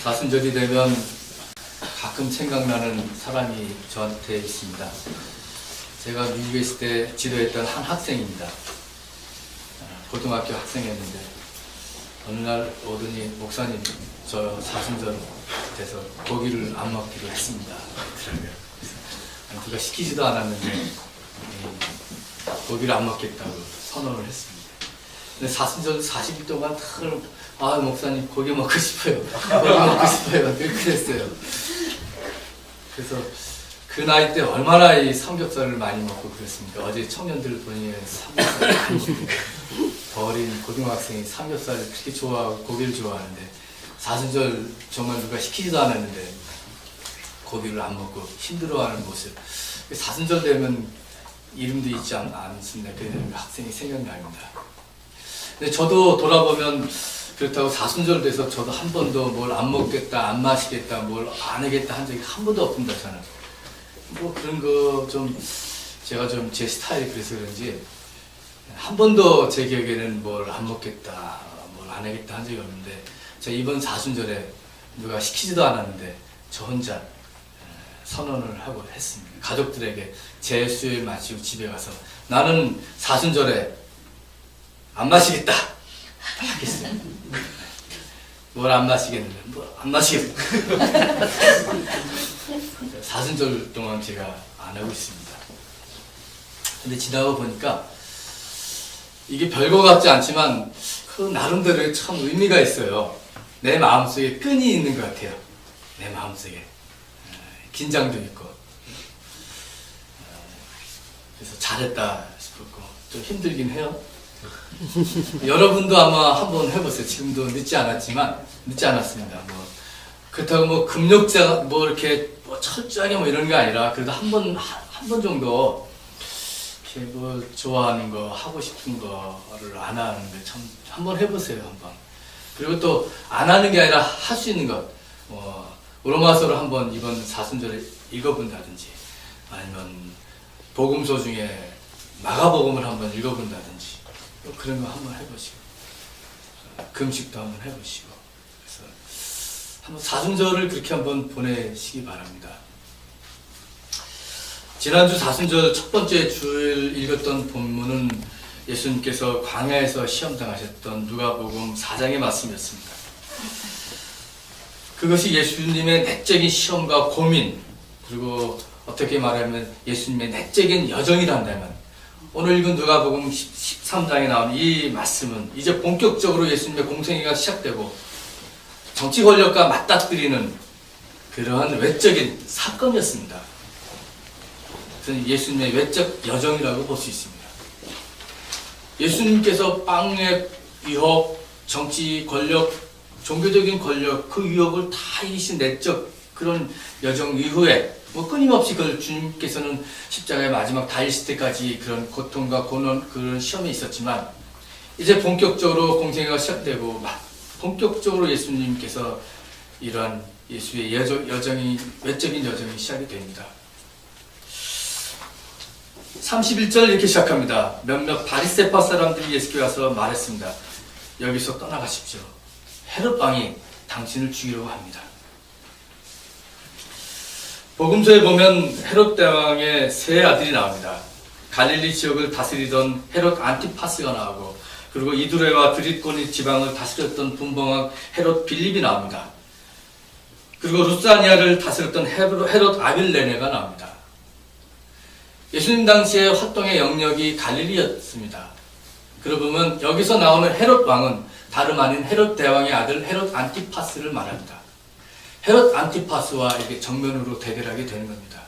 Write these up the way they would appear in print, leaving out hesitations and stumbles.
사순절이 되면 가끔 생각나는 사람이 저한테 있습니다. 제가 미국에 있을 때 지도했던 한 학생입니다. 고등학교 학생이었는데 어느 날 오더니 목사님 저 사순절 돼서 고기를 안 먹기로 했습니다. 그래서 누가 시키지도 않았는데 고기를 안 먹겠다고 선언을 했습니다. 근데 사순절 40일 동안 아 목사님 고기 먹고 싶어요. 고기 먹고 싶어요. 늘 그랬어요. 그래서 그 나이 때 얼마나 이 삼겹살을 많이 먹고 그랬습니까? 어제 청년들 보니 삼겹살을 많이 먹고 더 어린 고등학생이 삼겹살을 그렇게 좋아하고 고기를 좋아하는데 사순절 정말 누가 시키지도 않았는데 고기를 안 먹고 힘들어하는 모습. 사순절 되면 이름도 있지 않습니다. 그 학생이 생각납니다. 근데 저도 돌아보면 그렇다고 사순절 돼서 저도 한 번도 뭘 안 먹겠다, 안 마시겠다, 뭘 안 하겠다 한 적이 한 번도 없습니다. 저는 뭐 그런 거 좀 제가 좀 제 스타일이 그래서 그런지 한 번도 제 기억에는 뭘 안 먹겠다, 뭘 안 하겠다 한 적이 없는데 제가 이번 사순절에 누가 시키지도 않았는데 저 혼자 선언을 하고 했습니다. 가족들에게 제 수요일 마치고 집에 가서 나는 사순절에 안 마시겠다 하겠어요. 뭘 안 마시겠는데 뭘 안 마시겠다. 사순절 동안 제가 안 하고 있습니다. 근데 지나고 보니까 이게 별거 같지 않지만 그 나름대로의 참 의미가 있어요. 내 마음속에 끈이 있는 것 같아요. 내 마음속에 긴장도 있고 그래서 잘했다 싶었고 좀 힘들긴 해요. 여러분도 아마 한번 해보세요. 지금도 늦지 않았습니다. 뭐 그렇다고 뭐 금욕자 뭐 이렇게 뭐 철저하게 뭐 이런 게 아니라 그래도 한 번 정도 이렇게 뭐 좋아하는 거 하고 싶은 거를 안 하는데 참 한번 해보세요. 한번. 그리고 또 안 하는 게 아니라 할 수 있는 것 로마서를 한번 이번 사순절에 읽어본다든지 아니면 복음서 중에 마가복음을 한번 읽어본다든지 그런 거 한번 해보시고 금식도 한번 해보시고 그래서 한번 사순절을 그렇게 한번 보내시기 바랍니다. 지난주 사순절 첫 번째 주일 읽었던 본문은 예수님께서 광야에서 시험당하셨던 누가복음 4장의 말씀이었습니다. 그것이 예수님의 내적인 시험과 고민 그리고 어떻게 말하면 예수님의 내적인 여정이란다면 오늘 읽은 누가복음 13장에 나온 이 말씀은 이제 본격적으로 예수님의 공생애가 시작되고 정치 권력과 맞닥뜨리는 그러한 외적인 사건이었습니다. 그래서 예수님의 외적 여정이라고 볼 수 있습니다. 예수님께서 빵의 유혹, 정치 권력, 종교적인 권력 그 유혹을 다 이기신 내적 그런 여정 이후에 뭐 끊임없이 그 주님께서는 십자가의 마지막 다이실 때까지 그런 고통과 고난 그런 시험이 있었지만 이제 본격적으로 공생애가 시작되고 본격적으로 예수님께서 이러한 예수의 여정이 외적인 여정이 시작이 됩니다. 31절 이렇게 시작합니다. 몇몇 바리새파 사람들이 예수께 와서 말했습니다. 여기서 떠나가십시오. 헤롯 왕이 당신을 죽이려고 합니다. 복음서에 보면 헤롯 대왕의 세 아들이 나옵니다. 갈릴리 지역을 다스리던 헤롯 안티파스가 나오고 그리고 이두레와 드릿고니 지방을 다스렸던 분봉왕 헤롯 빌립이 나옵니다. 그리고 루사니아를 다스렸던 헤롯 아빌레네가 나옵니다. 예수님 당시의 활동의 영역이 갈릴리였습니다. 그러고 보면 여기서 나오는 헤롯 왕은 다름 아닌 헤롯 대왕의 아들 헤롯 안티파스를 말합니다. 헤롯 안티파스와 이렇게 정면으로 대결하게 되는 겁니다.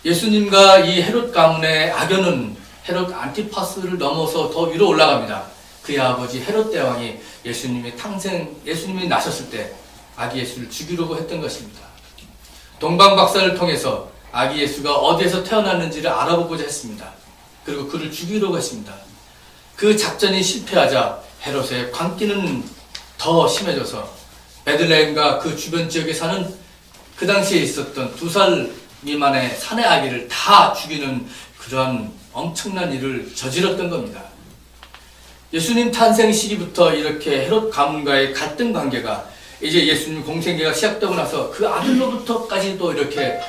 예수님과 이 헤롯 가문의 악연은 헤롯 안티파스를 넘어서 더 위로 올라갑니다. 그의 아버지 헤롯 대왕이 예수님이 나셨을 때 아기 예수를 죽이려고 했던 것입니다. 동방박사를 통해서 아기 예수가 어디에서 태어났는지를 알아보고자 했습니다. 그리고 그를 죽이려고 했습니다. 그 작전이 실패하자 헤롯의 광기는 더 심해져서 베들레헴과 그 주변 지역에 사는 그 당시에 있었던 2살 미만의 사내 아기를 다 죽이는 그러한 엄청난 일을 저질렀던 겁니다. 예수님 탄생 시기부터 이렇게 헤롯 가문과의 갈등 관계가 이제 예수님 공생애가 시작되고 나서 그 아들로부터까지도 이렇게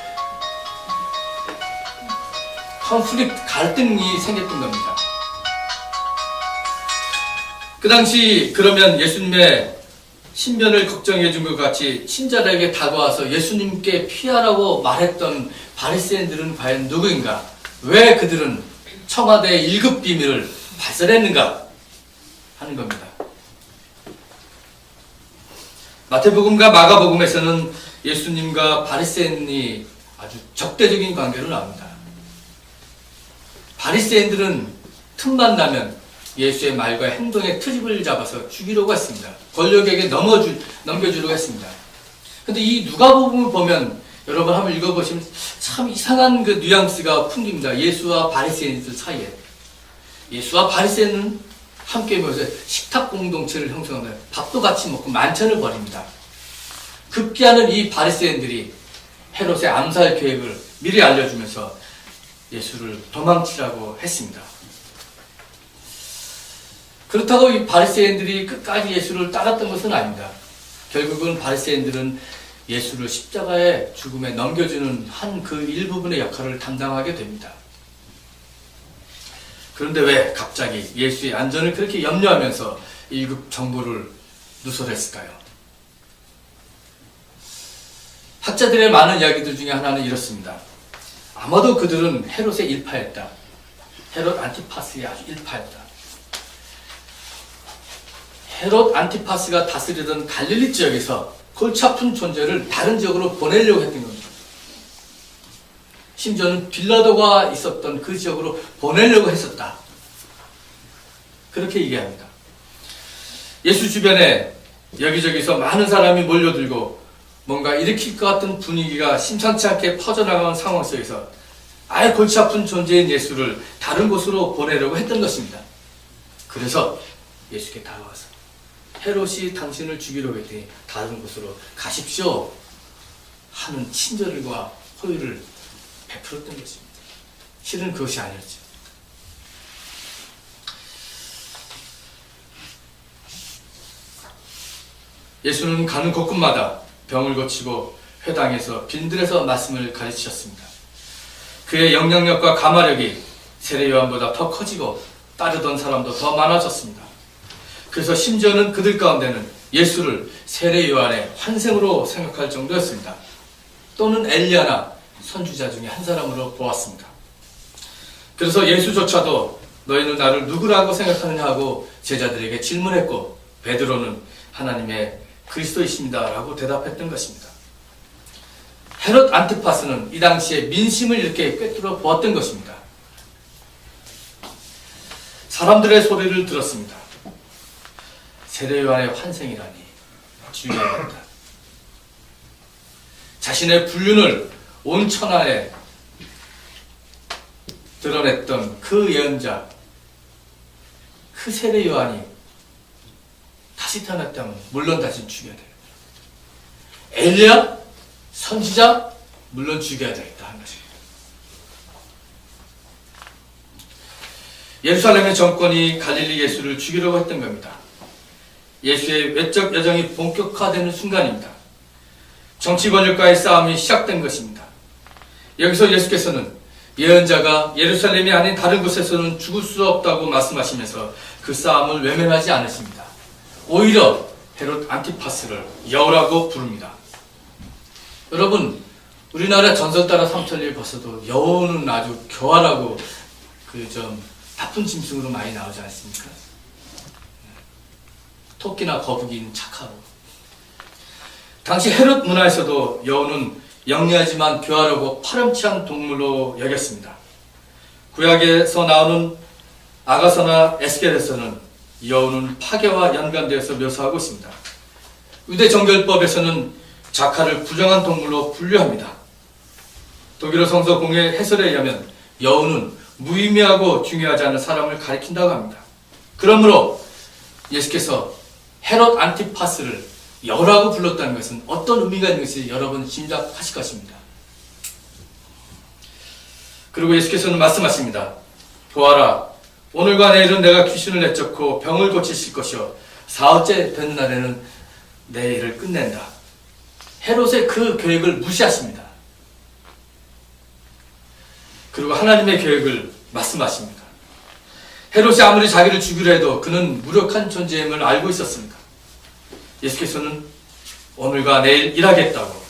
컨플릭트, 갈등이 생겼던 겁니다. 그 당시 그러면 예수님의 신변을 걱정해 준 것 같이 친자들에게 다가와서 예수님께 피하라고 말했던 바리새인들은 과연 누구인가? 왜 그들은 청와대의 1급 비밀을 발설했는가? 하는 겁니다. 마태복음과 마가복음에서는 예수님과 바리새인이 아주 적대적인 관계로 나옵니다. 바리새인들은 틈만 나면 예수의 말과 행동의 트집을 잡아서 죽이려고 했습니다. 권력에게 넘겨주려고 했습니다. 근데 이 누가복음을 보면 여러분 한번 읽어보시면 참 이상한 그 뉘앙스가 풍깁니다. 예수와 바리새인들 사이에. 예수와 바리새인은 함께 모여서 식탁 공동체를 형성합니다. 밥도 같이 먹고 만찬을 벌입니다. 급기야는 이 바리새인들이 헤롯의 암살 계획을 미리 알려주면서 예수를 도망치라고 했습니다. 그렇다고 이 바리새인들이 끝까지 예수를 따랐던 것은 아닙니다. 결국은 바리새인들은 예수를 십자가의 죽음에 넘겨주는 한 그 일부분의 역할을 담당하게 됩니다. 그런데 왜 갑자기 예수의 안전을 그렇게 염려하면서 1급 정보를 누설했을까요? 학자들의 많은 이야기들 중에 하나는 이렇습니다. 아마도 그들은 헤롯의 일파였다. 헤롯 안티파스의 아주 일파였다. 헤롯 안티파스가 다스리던 갈릴리 지역에서 골치 아픈 존재를 다른 지역으로 보내려고 했던 겁니다. 심지어는 빌라도가 있었던 그 지역으로 보내려고 했었다. 그렇게 얘기합니다. 예수 주변에 여기저기서 많은 사람이 몰려들고 뭔가 일으킬 것 같은 분위기가 심상치 않게 퍼져나가는 상황 속에서 아예 골치 아픈 존재인 예수를 다른 곳으로 보내려고 했던 것입니다. 그래서 예수께 다가와서 헤롯이 당신을 죽이려고 했더니 다른 곳으로 가십시오 하는 친절과 호의를 베풀었던 것입니다. 실은 그것이 아니었죠. 예수는 가는 곳곳마다 병을 고치고 회당에서 빈들에서 말씀을 가르치셨습니다. 그의 영향력과 가마력이 세례 요한보다 더 커지고 따르던 사람도 더 많아졌습니다. 그래서 심지어는 그들 가운데는 예수를 세례 요한의 환생으로 생각할 정도였습니다. 또는 엘리야나 선지자 중에 한 사람으로 보았습니다. 그래서 예수조차도 너희는 나를 누구라고 생각하느냐 하고 제자들에게 질문했고 베드로는 하나님의 그리스도이십니다 라고 대답했던 것입니다. 헤롯 안티파스는 이 당시에 민심을 이렇게 꿰뚫어 보았던 것입니다. 사람들의 소리를 들었습니다. 세례 요한의 환생이라니 주의해야겠다. 자신의 불륜을 온 천하에 드러냈던 그 예언자, 그 세례 요한이 다시 태어났다면 물론 다시 죽여야 돼요. 엘리야, 선지자, 물론 죽여야 되겠다 하는 것입니다. 예루살렘의 정권이 갈릴리 예수를 죽이려고 했던 겁니다. 예수의 외적 여정이 본격화되는 순간입니다. 정치 권력과의 싸움이 시작된 것입니다. 여기서 예수께서는 예언자가 예루살렘이 아닌 다른 곳에서는 죽을 수 없다고 말씀하시면서 그 싸움을 외면하지 않으십니다. 오히려 헤롯 안티파스를 여우라고 부릅니다. 여러분, 우리나라 전설 따라 삼천리를 봤어도 여우는 아주 교활하고 나쁜 짐승으로 많이 나오지 않습니까? 토끼나 거북이는 착하고. 당시 헤롯 문화에서도 여우는 영리하지만 교활하고 파렴치한 동물로 여겼습니다. 구약에서 나오는 아가서나 에스겔에서는 여우는 파괴와 연관되어서 묘사하고 있습니다. 유대 정결법에서는 자카를 부정한 동물로 분류합니다. 독일어 성서 공예 해설에 의하면 여우는 무의미하고 중요하지 않은 사람을 가리킨다고 합니다. 그러므로 예수께서 헤롯 안티파스를 여우라고 불렀다는 것은 어떤 의미가 있는지 여러분 짐작하실 것입니다. 그리고 예수께서는 말씀하십니다. 보아라, 오늘과 내일은 내가 귀신을 내쫓고 병을 고치실 것이요 사흘째 되는 날에는 내 일을 끝낸다. 헤롯의 그 계획을 무시하십니다. 그리고 하나님의 계획을 말씀하십니다. 헤롯이 아무리 자기를 죽이려 해도 그는 무력한 존재임을 알고 있었습니다. 예수께서는 오늘과 내일 일하겠다고,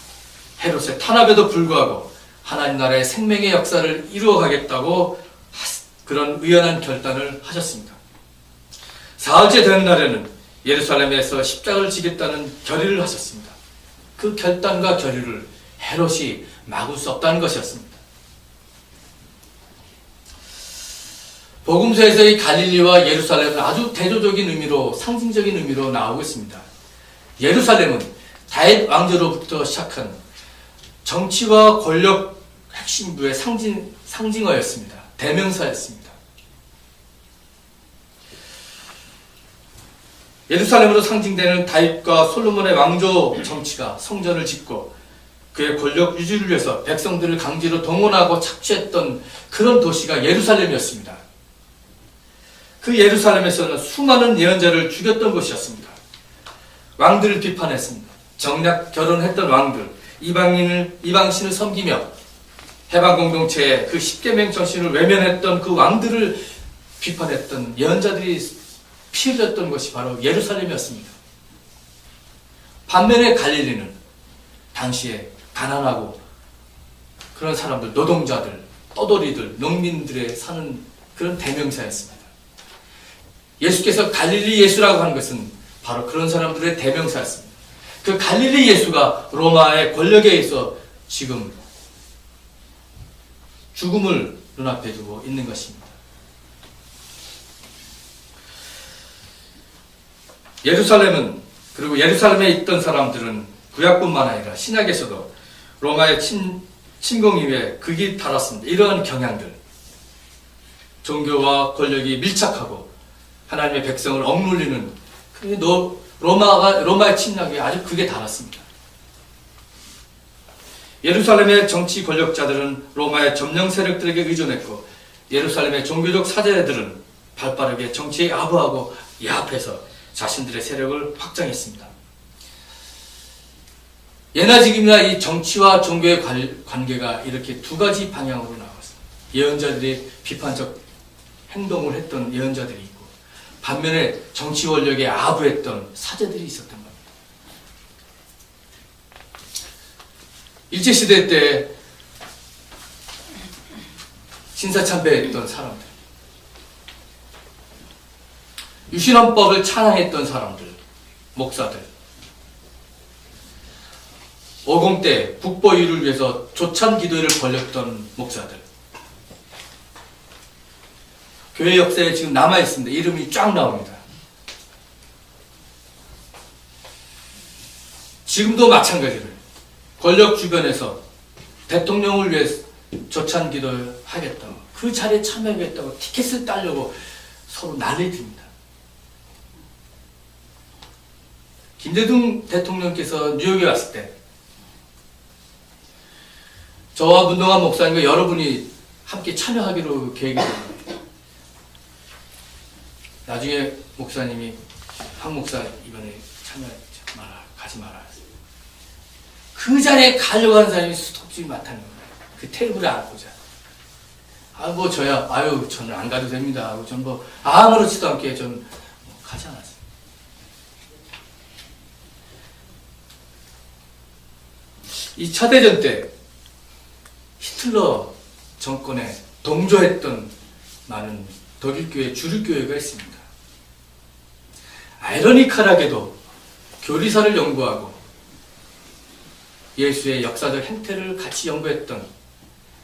헤롯의 탄압에도 불구하고 하나님 나라의 생명의 역사를 이루어가겠다고 그런 의연한 결단을 하셨습니다. 사흘째 되는 날에는 예루살렘에서 십자가를 지겠다는 결의를 하셨습니다. 그 결단과 결의를 헤롯이 막을 수 없다는 것이었습니다. 복음서에서의 갈릴리와 예루살렘은 아주 대조적인 의미로, 상징적인 의미로 나오고 있습니다. 예루살렘은 다윗 왕조로부터 시작한 정치와 권력 핵심부의 상징어였습니다. 대명사였습니다. 예루살렘으로 상징되는 다윗과 솔로몬의 왕조 정치가 성전을 짓고 그의 권력 유지를 위해서 백성들을 강제로 동원하고 착취했던 그런 도시가 예루살렘이었습니다. 그 예루살렘에서는 수많은 예언자를 죽였던 곳이었습니다. 왕들을 비판했습니다. 정략 결혼했던 왕들, 이방신을 섬기며 해방 공동체의 그 십계명 정신을 외면했던 그 왕들을 비판했던 예언자들이 피 흘렸던 것이 바로 예루살렘이었습니다. 반면에 갈릴리는 당시에 가난하고 그런 사람들, 노동자들, 떠돌이들, 농민들의 사는 그런 대명사였습니다. 예수께서 갈릴리 예수라고 하는 것은 바로 그런 사람들의 대명사였습니다. 그 갈릴리 예수가 로마의 권력에 의해서 지금 죽음을 눈앞에 두고 있는 것입니다. 예루살렘은, 그리고 예루살렘에 있던 사람들은 구약뿐만 아니라 신약에서도 로마의 침공 이후에 극이 달았습니다. 이러한 경향들, 종교와 권력이 밀착하고 하나님의 백성을 억눌리는 로마의 침략이 아주 극에 달았습니다. 예루살렘의 정치 권력자들은 로마의 점령 세력들에게 의존했고 예루살렘의 종교적 사제들은 발빠르게 정치에 아부하고 야합해서 자신들의 세력을 확장했습니다. 예나 지금이나 이 정치와 종교의 관계가 이렇게 두 가지 방향으로 나왔습니다. 예언자들이 비판적 행동을 했던 예언자들이 있고 반면에 정치 권력에 아부했던 사제들이 있었던 겁니다. 일제시대 때 신사참배했던 사람들, 유신헌법을 찬양했던 사람들, 목사들, 50 때 국보유를 위해서 조찬기도회를 벌였던 목사들, 교회 역사에 지금 남아있습니다. 이름이 쫙 나옵니다. 지금도 마찬가지로 권력 주변에서 대통령을 위해 조찬기도를 하겠다고, 그 자리에 참여하겠다고 티켓을 따려고 서로 난리듭니다. 김대중 대통령께서 뉴욕에 왔을 때 저와 문동환 목사님과 여러분이 함께 참여하기로 계획이 됩니다. 나중에 목사님이 황 목사 이번에 참여하지 마라, 가지 마라. 그 자리에 가려고 하는 사람이 수없이 많다는 거예요. 그 테이블에 앉고자. 뭐 저야, 저는 안 가도 됩니다 하고 전 뭐 아무렇지도 않게 전 가지 않았어요. 이 차대전 때 히틀러 정권에 동조했던 많은 독일교회 주류교회가 있습니다. 아이러니컬하게도 교리사를 연구하고 예수의 역사적 행태를 같이 연구했던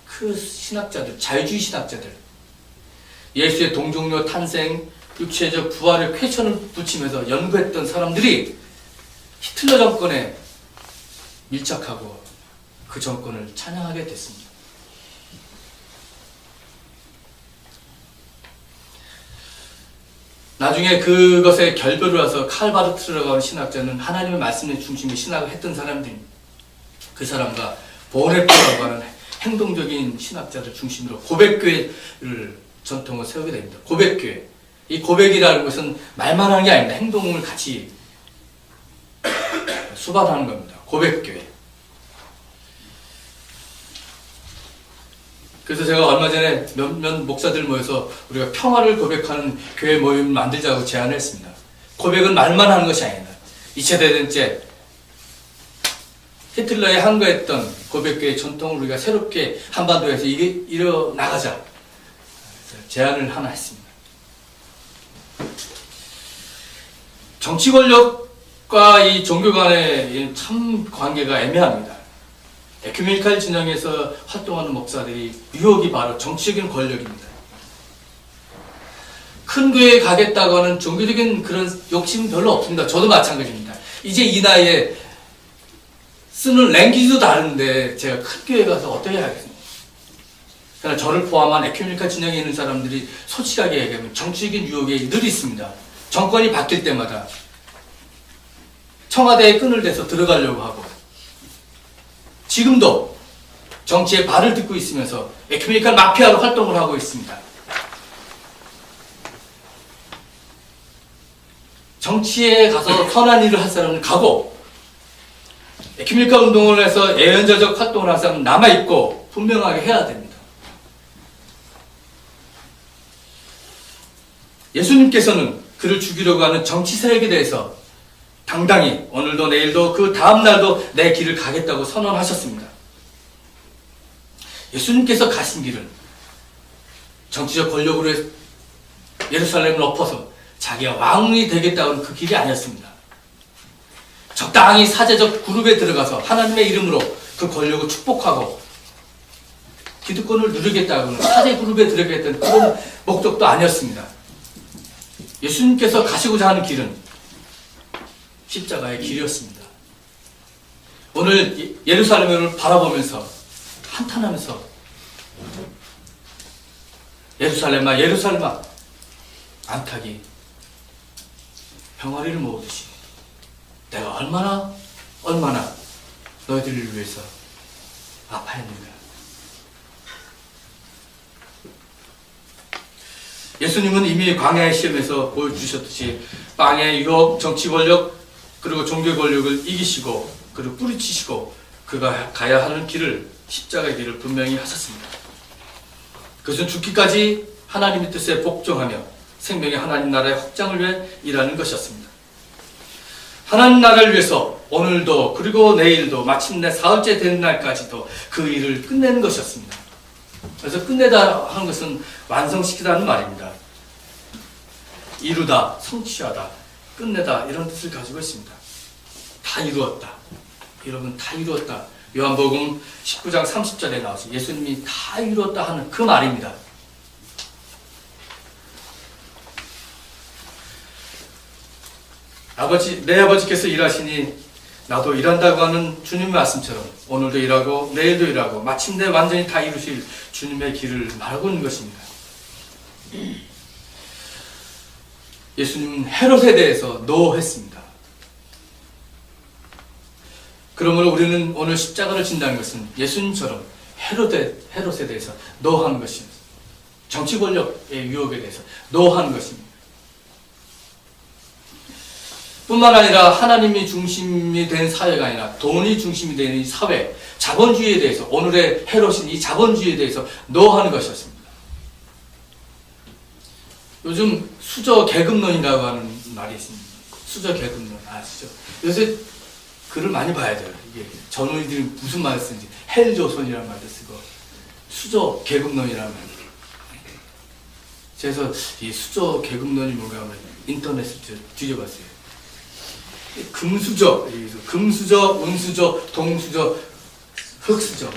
그 신학자들, 자유주의 신학자들, 예수의 동정녀 탄생, 육체적 부활의 퀘션을 붙이면서 연구했던 사람들이 히틀러 정권에 밀착하고 그 정권을 찬양하게 됐습니다. 나중에 그것에 결별을 와서 칼바르트라고 하는 신학자는 하나님의 말씀의 중심에 신학을 했던 사람들입니다. 그 사람과 보네프라고 하는 행동적인 신학자들 중심으로 고백교회를 전통을 세우게 됩니다. 고백교회. 이 고백이라는 것은 말만 하는 게 아닙니다. 행동을 같이 수반하는 겁니다. 고백교회. 그래서 제가 얼마 전에 몇몇 목사들 모여서 우리가 평화를 고백하는 교회 모임을 만들자고 제안을 했습니다. 고백은 말만 하는 것이 아니다. 2차 대전 때 히틀러에 항거했던 고백교회 전통을 우리가 새롭게 한반도에서 이뤄나가자. 제안을 하나 했습니다. 정치 권력과 이 종교 간의 참 관계가 애매합니다. 에큐메니칼 진영에서 활동하는 목사들이 유혹이 바로 정치적인 권력입니다. 큰 교회에 가겠다고 하는 종교적인 그런 욕심은 별로 없습니다. 저도 마찬가지입니다. 이제 이 나이에 쓰는 랭귀지도 다른데 제가 큰 교회 가서 어떻게 하겠습니까? 그러나 저를 포함한 에큐메니칼 진영에 있는 사람들이 솔직하게 얘기하면 정치적인 유혹이 늘 있습니다. 정권이 바뀔 때마다 청와대에 끈을 대서 들어가려고 하고 지금도 정치에 발을 딛고 있으면서 에큐메니칼 마피아로 활동을 하고 있습니다. 정치에 가서 선한 일을 할 사람은 가고 에큐메니칼 운동을 해서 예언자적 활동을 할 사람은 남아있고 분명하게 해야 됩니다. 예수님께서는 그를 죽이려고 하는 정치 세력에 대해서 당당히 오늘도 내일도 그 다음날도 내 길을 가겠다고 선언하셨습니다. 예수님께서 가신 길은 정치적 권력으로 예루살렘을 엎어서 자기가 왕이 되겠다는 그 길이 아니었습니다. 적당히 사제적 그룹에 들어가서 하나님의 이름으로 그 권력을 축복하고 기득권을 누리겠다는 사제 그룹에 들어가겠다는 그런 목적도 아니었습니다. 예수님께서 가시고자 하는 길은 십자가의 길이었습니다. 오늘 예루살렘을 바라보면서 한탄하면서 예루살렘아 예루살렘아 안팎이 병아리를 모으듯이 내가 얼마나 너희들을 위해서 아파했는가. 예수님은 이미 광야의 시험에서 보여주셨듯이 빵의 유혹, 정치 권력, 그리고 종교 권력을 이기시고 그리고 뿌리치시고 그가 가야 하는 길을 십자가의 길을 분명히 하셨습니다. 그것은 죽기까지 하나님의 뜻에 복종하며 생명의 하나님 나라의 확장을 위해 일하는 것이었습니다. 하나님 나라를 위해서 오늘도 그리고 내일도 마침내 사흘째 되는 날까지도 그 일을 끝내는 것이었습니다. 그래서 끝내다 하는 것은 완성시키다는 말입니다. 이루다, 성취하다, 끝내다 이런 뜻을 가지고 있습니다. 다 이루었다. 여러분 다 이루었다. 요한복음 19장 30절에 나와서 예수님이 다 이루었다 하는 그 말입니다. 내 아버지께서 일하시니 나도 일한다고 하는 주님의 말씀처럼 오늘도 일하고 내일도 일하고 마침내 완전히 다 이루실 주님의 길을 말하고 있는 것입니다. 예수님은 헤롯에 대해서 노했습니다. 그러므로 우리는 오늘 십자가를 진다는 것은 예수님처럼 헤롯에 대해서 노하는 것입니다. 정치 권력의 유혹에 대해서 노하는 것입니다. 뿐만 아니라 하나님이 중심이 된 사회가 아니라 돈이 중심이 된 이 사회, 자본주의에 대해서 오늘의 헤롯인 이 자본주의에 대해서 노하는 것이었습니다. 요즘 수저 계급론이라고 하는 말이 있습니다. 수저 계급론 아시죠? 요새 글을 많이 봐야 돼요. 이게 젊은이들이 무슨 말을 쓰는지 헬조선이라는 말도 쓰고 수저 계급론이라는 말. 그래서 이 수저 계급론이 뭔가 하면 인터넷을 뒤져봤어요. 금수저, 금수저, 은수저, 동수저, 흑수저.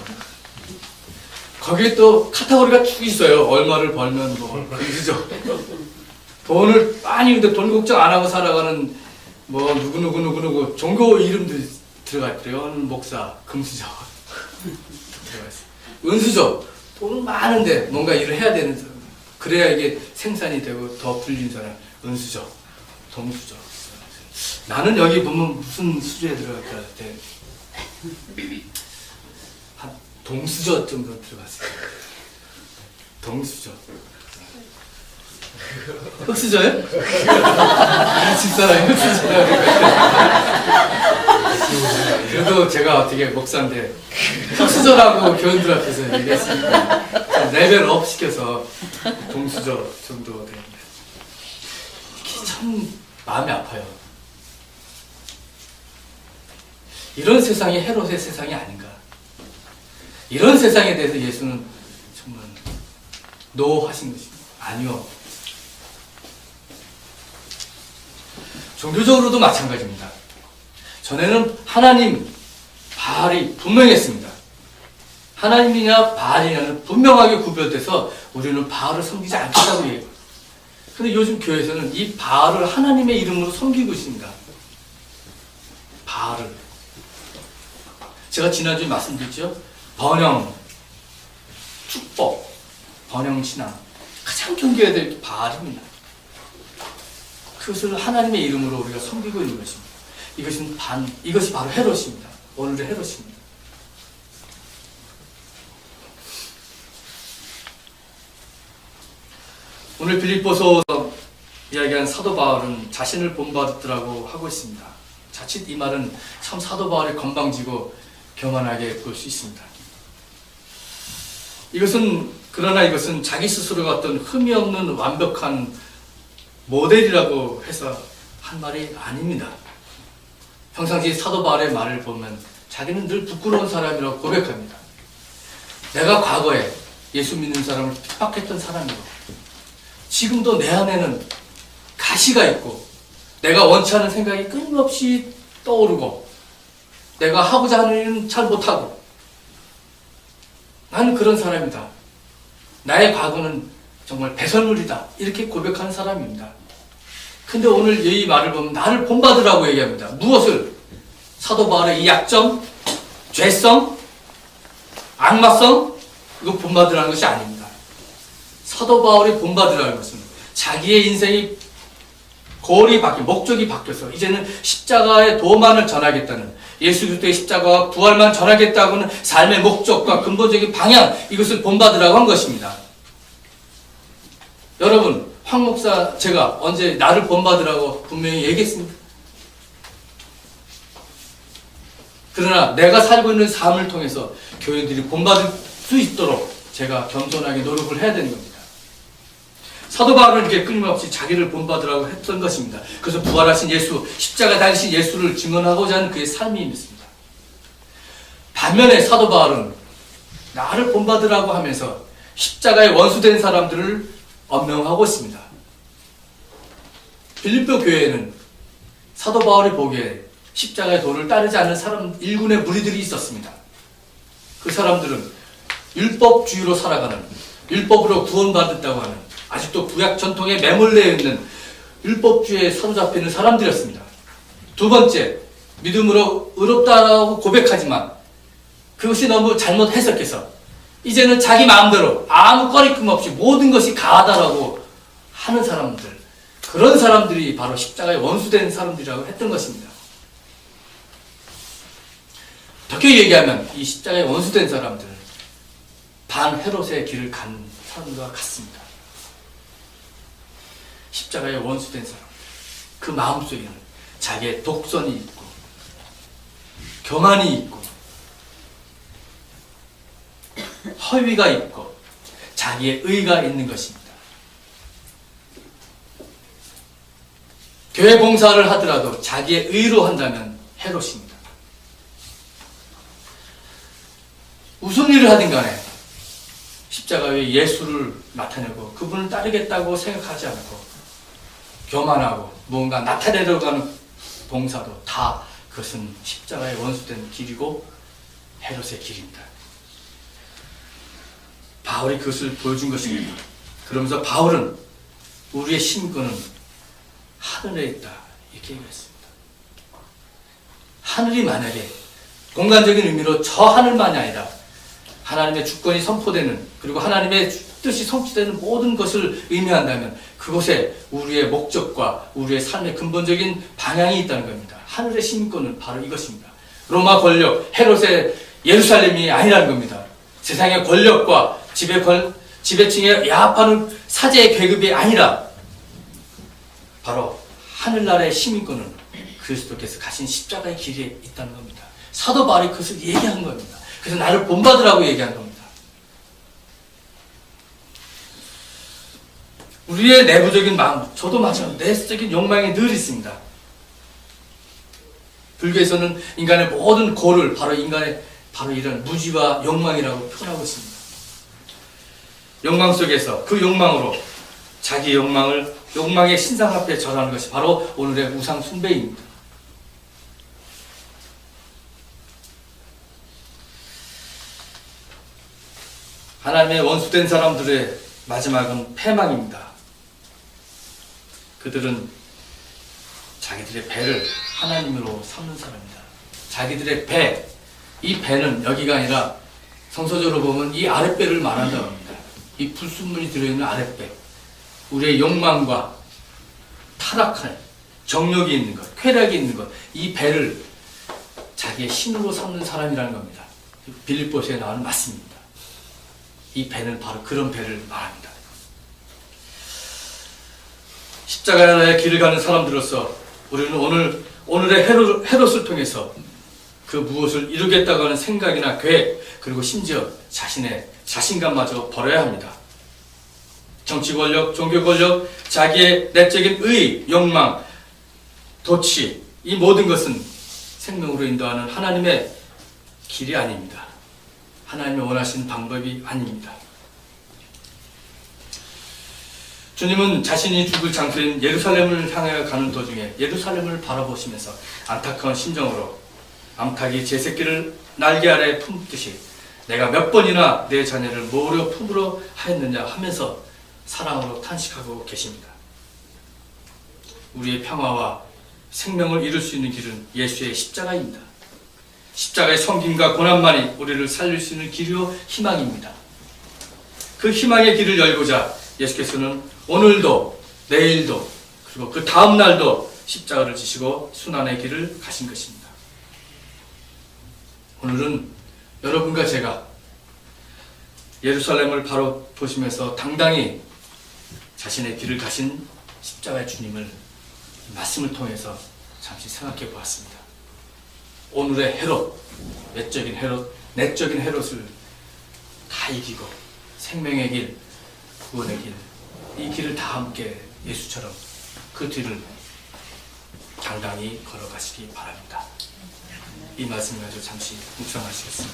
거기에 또 카테고리가 쭉 있어요. 얼마를 벌면 뭐 금수저. 돈을 많이 근데 돈 걱정 안 하고 살아가는 뭐 누구 종교 이름도 들어가 있더래요. 목사, 금수저 들어가 있어요. 은수저, 돈은 많은데 뭔가 일을 해야 되는 사람. 그래야 이게 생산이 되고 더 불린 사람. 은수저, 동수저. 나는 여기 보면 무슨 수저에 들어갈까 할 때 한 동수저 정도 들어갔어요. 동수저. 흑수저요? 집사람이 흑수저요. 그래도 제가 어떻게 목사인데 흑수저라고 교인들 앞에서 얘기했으니까 좀 레벨업 시켜서 동수저 정도 되는데 이게 참 마음이 아파요. 이런 세상이 헤롯의 세상이 아닌가. 이런 세상에 대해서 예수는 정말 노하신 것입니다. 아니요. 종교적으로도 마찬가지입니다. 전에는 하나님, 바알이 분명했습니다. 하나님이냐 바알이냐는 분명하게 구별돼서 우리는 바알을 섬기지 않겠다고 얘기해요. 그런데 요즘 교회에서는 이 바알을 하나님의 이름으로 섬기고 있습니다. 바알을. 제가 지난주에 말씀드렸죠. 번영, 축복, 번영신앙 가장 경계해야 될 게 바알입니다. 그것을 하나님의 이름으로 우리가 섬기고 있는 것입니다. 이것이 바로 헤롯입니다. 오늘의 헤롯입니다. 오늘 빌립보서 이야기한 사도 바울은 자신을 본받았더라고 하고 있습니다. 자칫 이 말은 참 사도 바울의 건방지고 교만하게 볼 수 있습니다. 그러나 이것은 자기 스스로가 어떤 흠이 없는 완벽한 모델이라고 해서 한 말이 아닙니다. 평상시 사도 바울의 말을 보면 자기는 늘 부끄러운 사람이라고 고백합니다. 내가 과거에 예수 믿는 사람을 핍박했던 사람이고 지금도 내 안에는 가시가 있고 내가 원치 않은 생각이 끊임없이 떠오르고 내가 하고자 하는 일은 잘 못하고 나는 그런 사람이다. 나의 과거는 정말 배설물이다. 이렇게 고백하는 사람입니다. 근데 오늘 이 말을 보면 나를 본받으라고 얘기합니다. 무엇을? 사도 바울의 이 약점, 죄성, 악마성, 이거 본받으라는 것이 아닙니다. 사도 바울이 본받으라는 것은 자기의 인생이 골이 바뀌어 목적이 바뀌어서 이제는 십자가의 도만을 전하겠다는 예수 그리스도의 십자가와 부활만 전하겠다고는 삶의 목적과 근본적인 방향 이것을 본받으라고 한 것입니다. 여러분 황 목사 제가 언제 나를 본받으라고 분명히 얘기했습니다. 그러나 내가 살고 있는 삶을 통해서 교인들이 본받을 수 있도록 제가 겸손하게 노력을 해야 되는 겁니다. 사도 바울은 이렇게 끊임없이 자기를 본받으라고 했던 것입니다. 그래서 부활하신 예수, 십자가 달리신 예수를 증언하고자 하는 그의 삶이 있습니다. 반면에 사도 바울은 나를 본받으라고 하면서 십자가에 원수된 사람들을 엄명하고 있습니다. 빌립보 교회에는 사도 바울이 보기에 십자가의 도를 따르지 않는 사람 일군의 무리들이 있었습니다. 그 사람들은 율법주의로 살아가는, 율법으로 구원받았다고 하는 아직도 구약 전통에 매몰되어 있는 율법주의에 사로잡혀 있는 사람들이었습니다. 두 번째, 믿음으로 의롭다라고 고백하지만 그것이 너무 잘못 해석해서 이제는 자기 마음대로 아무 꺼리낌 없이 모든 것이 가하다라고 하는 사람들, 그런 사람들이 바로 십자가에 원수된 사람들이라고 했던 것입니다. 어떻게 얘기하면 이 십자가에 원수된 사람들은 반 헤롯의 길을 간 사람과 같습니다. 십자가에 원수된 사람, 그 마음속에는 자기의 독선이 있고 교만이 있고 허위가 있고 자기의 의가 있는 것입니다. 교회 봉사를 하더라도 자기의 의로 한다면 헤롯입니다. 무슨 일을 하든 간에 십자가 위에 예수를 나타내고 그분을 따르겠다고 생각하지 않고 교만하고 뭔가 나타내려고 하는 봉사도 다 그것은 십자가의 원수된 길이고 헤롯의 길입니다. 바울이 그것을 보여준 것입니다. 그러면서 바울은 우리의 신권은 하늘에 있다 이렇게 얘기했습니다. 하늘이 만약에 공간적인 의미로 저 하늘만이 아니라 하나님의 주권이 선포되는 그리고 하나님의 뜻이 성취되는 모든 것을 의미한다면 그곳에 우리의 목적과 우리의 삶의 근본적인 방향이 있다는 겁니다. 하늘의 신권은 바로 이것입니다. 로마 권력, 헤롯의 예루살렘이 아니라는 겁니다. 세상의 권력과 지배층의 야합하는 사제의 계급이 아니라 바로 하늘나라의 시민권은 그리스도께서 가신 십자가의 길이 있다는 겁니다. 사도 바울이 그것을 얘기한 겁니다. 그래서 나를 본받으라고 얘기한 겁니다. 우리의 내부적인 마음, 저도 마찬가지로 내적인 욕망이 늘 있습니다. 불교에서는 인간의 모든 고를 바로 이런 무지와 욕망이라고 표현하고 있습니다. 욕망 속에서 그 욕망으로 자기 욕망의 신상 앞에 절하는 것이 바로 오늘의 우상 숭배입니다. 하나님의 원수된 사람들의 마지막은 패망입니다. 그들은 자기들의 배를 하나님으로 삼는 사람입니다. 자기들의 배, 이 배는 여기가 아니라 성서적으로 보면 이 아랫배를 말한다고 합니다. 이 불순물이 들어있는 아랫배, 우리의 욕망과 타락한 정욕이 있는 것, 쾌락이 있는 것, 이 배를 자기의 신으로 삼는 사람이라는 겁니다. 빌립보서에 나오는 말씀입니다. 이 배는 바로 그런 배를 말합니다. 십자가의 길을 가는 사람들로서 우리는 오늘의 헤롯을 통해서 그 무엇을 이루겠다고 하는 생각이나 계획, 그리고 심지어 자신의 자신감마저 버려야 합니다. 정치 권력, 종교 권력, 자기의 내적인 의, 욕망, 도취, 이 모든 것은 생명으로 인도하는 하나님의 길이 아닙니다. 하나님이 원하시는 방법이 아닙니다. 주님은 자신이 죽을 장소인 예루살렘을 향해 가는 도중에 예루살렘을 바라보시면서 안타까운 심정으로 암탉이 제 새끼를 날개 아래 품듯이 내가 몇 번이나 내 자녀를 모려 품으러 하였느냐 하면서 사랑으로 탄식하고 계십니다. 우리의 평화와 생명을 이룰 수 있는 길은 예수의 십자가입니다. 십자가의 섬김과 고난만이 우리를 살릴 수 있는 길이요 희망입니다. 그 희망의 길을 열고자 예수께서는 오늘도 내일도 그리고 그 다음 날도 십자가를 지시고 순환의 길을 가신 것입니다. 오늘은 여러분과 제가 예루살렘을 바로 보시면서 당당히 자신의 길을 가신 십자가의 주님을 말씀을 통해서 잠시 생각해 보았습니다. 오늘의 헤롯, 외적인 헤롯, 내적인 헤롯을 다 이기고 생명의 길, 구원의 길, 이 길을 다 함께 예수처럼 그 뒤를 당당히 걸어가시기 바랍니다. 이 말씀을 가지고 잠시 묵상하시겠습니다.